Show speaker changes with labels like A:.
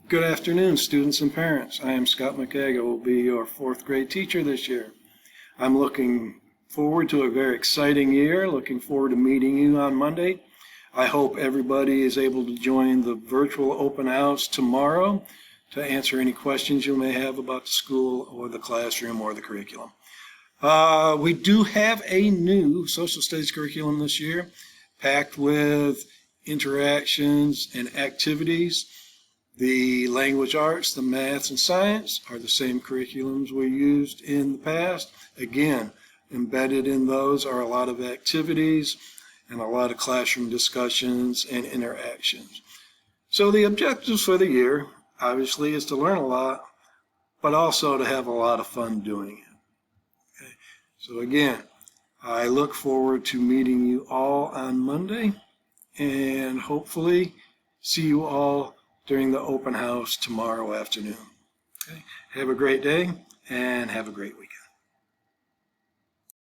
A: Good afternoon, students and parents. I am Scott McCaig. I will be your fourth grade teacher this year. I'm looking forward to a very exciting year, looking forward to meeting you on Monday. I hope everybody is able to join the virtual open house tomorrow to answer any questions you may have about the school or the classroom or the curriculum. We do have a new social studies curriculum this year, packed with interactions and activities. The language arts, the maths, and science are the same curriculums we used in the past. Again, embedded in those are a lot of activities and a lot of classroom discussions and interactions. So the objectives for the year, obviously, is to learn a lot, but also to have a lot of fun doing it. Okay. So again, I look forward to meeting you all on Monday and hopefully see you all during the open house tomorrow afternoon. Okay. Have a great day and have a great weekend.